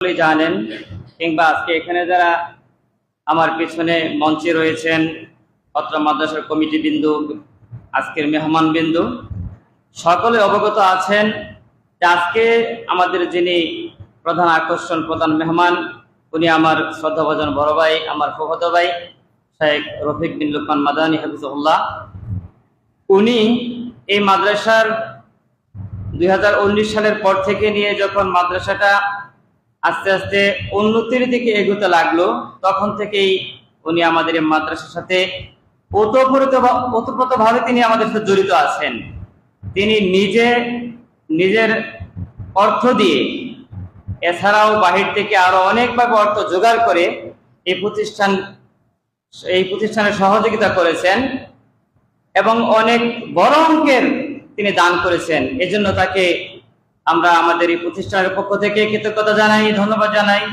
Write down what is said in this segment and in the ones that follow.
সকলেই জানেন, কিংবা আজকে এখানে যারা আমার পিছনে মঞ্চে রয়েছেন, অত্র মাদ্রাসার কমিটি বিন্দু, আজকের মেহমান বিন্দু, সকলে অবগত আছেন যে আজকে আমাদের যিনি প্রধান আকর্ষণ, প্রধান মেহমান, উনি আমার শ্রদ্ধাভাজন বড় ভাই, আমার ফুফাতো ভাই শেখ রফিক বিন লুকমান মাদানী হাফিজুল্লাহ। উনি এই মাদ্রাসার 2019 সালের পর থেকে নিয়ে যখন মাদ্রাসাটা আস্তে আস্তে উন্নতির দিকে এগোতে লাগলো, তখন থেকেই উনি আমাদের এই মাদ্রাসার সাথে ওতপ্রোতভাবে তিনি আমাদের সাথে জড়িত আছেন। তিনি নিজের অর্থ দিয়ে, এছাড়াও বাহির থেকে আরো অনেকভাবে অর্থ জোগাড় করে এই প্রতিষ্ঠানের সহযোগিতা করেছেন এবং অনেক বড় অঙ্কের তিনি দান করেছেন। এজন্য তাকে আমরা আমাদের এই প্রতিষ্ঠানের পক্ষ থেকে কৃতজ্ঞতা জানাই, ধন্যবাদ জানাই।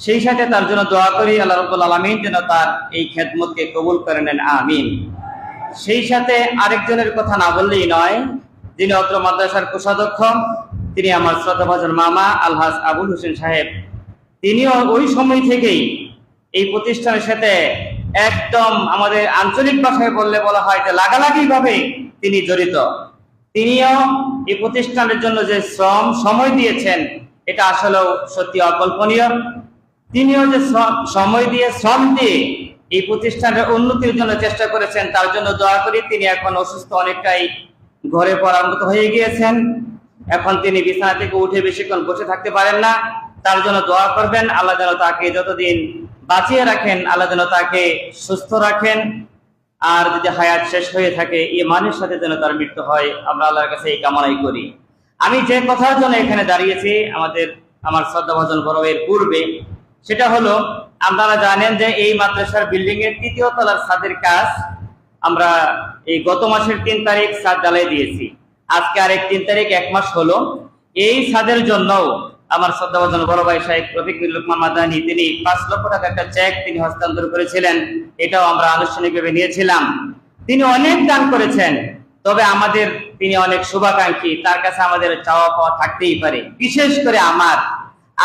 সেই সাথে তার জন্য দোয়া করি আল্লাহ রাব্বুল আলামিন যেন তার এই খেদমতকে কবুল করে নেন, আমিন। সেই সাথে আরেকজনের কথা না বললেই নয়, যিনি অত্র মাদ্রাসার কোষাধ্যক্ষ, তিনি আমার শ্রদ্ধাভাজন মামা আলহাজ আবুল হোসেন সাহেব। তিনিও ওই সময় থেকেই এই প্রতিষ্ঠানের সাথে একদম আমাদের আঞ্চলিক ভাষায় বলা হয় যে লাগালাগি ভাবে তিনি জড়িত। তিনিও এই প্রতিষ্ঠানের জন্য যে সময় দিয়েছেন, এটা আসলেও সত্যি অকল্পনীয়। তিনিও যে সময় দিয়ে, শ্রম দিয়ে এই প্রতিষ্ঠানের উন্নতির জন্য চেষ্টা করেছেন, তার জন্য দোয়া করি। তিনি এখন অসুস্থ, অনেকটাই ঘরে পড়ার মতো হয়ে গিয়েছেন। এখন তিনি বিছানা থেকে উঠে বেশিক্ষণ বসে থাকতে পারেন না। তার জন্য দোয়া করবেন, আল্লাহ যেন তাকে যতদিন বাঁচিয়ে রাখেন, আল্লাহ যেন তাকে সুস্থ রাখেন। আর যদি হায়াত শেষ হয়ে থাকে, ঈমানের সাথে যেন তার মৃত্যু হয়, আমরা আল্লাহর কাছে এই কামনাই করি। আমি যে কথার জন্য এখানে দাঁড়িয়েছি আমার শ্রদ্ধাভাজন বড় ভাইয়ের পূর্বে, সেটা হলো, আপনারা জানেন যে এই মাদ্রাসার বিল্ডিং এর 3য় তলার ছাদের কাজ আমরা এই গত মাসের 3 তারিখ ছাদ ঢালাই দিয়েছি। আজকে আরেক 3 তারিখ, 1 মাস হলো। এই ছাদের জন্য আমার শ্রদ্ধাভাজন বড় ভাই শেখ রফিক বিন লুকমান মাদানী তিনি 5 লক্ষ টাকা একটা চেক তিনি হস্তান্তর করেছিলেন। এটাও আমরা আনুষ্ঠানিকভাবে নিয়েছিলাম। তিনি অনেক দান করেছেন, তবে তিনি অনেক শুভাকাঙ্ক্ষী। তার কাছে আমাদের চাওয়া পাওয়া থাকতেই পারে। বিশেষ করে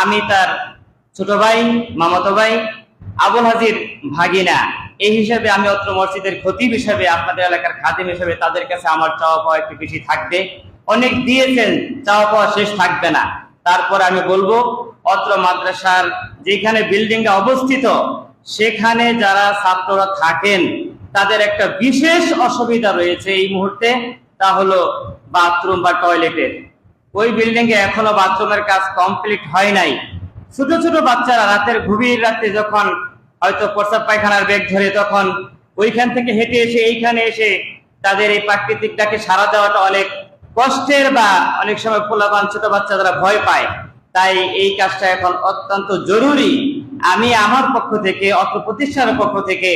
আমি তার ছোট ভাই, মামাতো ভাই, আবুল হাজির ভাগিনা, এই হিসাবে আমি অত্র মসজিদের খতিব হিসাবে, আপনাদের এলাকার খাদিম হিসাবে তাদের কাছে আমার চাওয়া পাওয়া একটু বেশি থাকবে। অনেক দিয়েছেন, চাওয়া পাওয়া শেষ থাকবে না। তারপর আমি বলবো, অত্র মাদ্রাসার যেখানে বিল্ডিংটা অবস্থিত, সেখানে যারা ছাত্ররা থাকেন তাদের একটা বিশেষ অসুবিধা রয়েছে এই মুহূর্তে, তা হলো বাথরুম বা টয়লেটের। ওই বিল্ডিং এ এখনো বাথরুমের কাজ কমপ্লিট হয় নাই। ছোট ছোট বাচ্চারা গভীর রাতে যখন হয়তো প্রস্রাব পায়খানার বেগ ধরে, তখন ওইখান থেকে হেঁটে এসে এইখানে এসে তাদের এই প্রাকৃতিক ডাকে সাড়া দেওয়াটা অনেক কষ্টের, বা অনেক সময় পোলাপান ছোট বাচ্চা যারা ভয় পায়। তাই এই কাজটা এখন অত্যন্ত জরুরি। আমি আমার পক্ষ থেকে, অত্র প্রতিষ্ঠানের পক্ষ থেকে,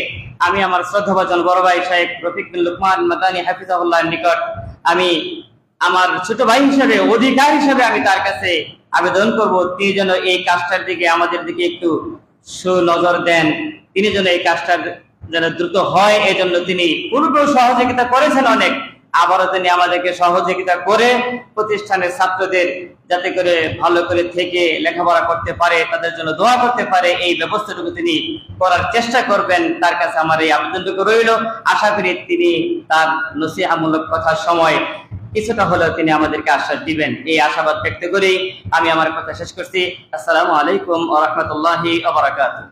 আমি আমার শ্রদ্ধাভাজন বড় ভাই শেখ রফিক বিন লুকমান মাদানী হাফিজাহুল্লাহর নিকট আমি আমার ছোট ভাই হিসেবে, অধিকার হিসেবে আমি তার কাছে আবেদন করব, তিনি যেন এই কাজটার দিকে, আমাদের দিকে একটু সুনজর দেন। তিনি যেন এই কাজটা যেন দ্রুত হয়, এই জন্য তিনি পূর্বেও সহযোগিতা করেছেন অনেক। আবারও তিনি আমাদেরকে সহযোগিতা করে প্রতিষ্ঠানের ছাত্রদের যাতে করে ভালো করে থেকে লেখাপড়া করতে পারে, তাদের জন্য দোয়া করতে পারে, এই ব্যবস্থাটুকু তিনি করার চেষ্টা করবেন। তার কাছে আমার এই আবেদনটুকু রইল। আশা করি তিনি তার নসিহামূলক কথার সময় কিছুটা হলেও তিনি আমাদেরকে আশ্বাস দিবেন, এই আশাবাদ ব্যক্ত করেই আমি আমার কথা শেষ করছি। আসসালামু আলাইকুম ওয়া রাহমাতুল্লাহি ওয়া বারাকাতুহু।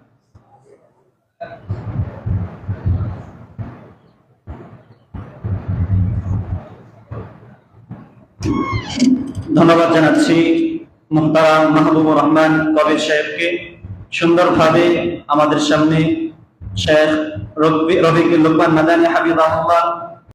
ধন্যবাদ জানাচ্ছি মুহতারাম মাহবুবুর রহমান কবির সাহেবকে। সুন্দরভাবে আমাদের সামনে শেখ রফিক বিন লুকমান মাদানী হাফিজাহুল্লাহ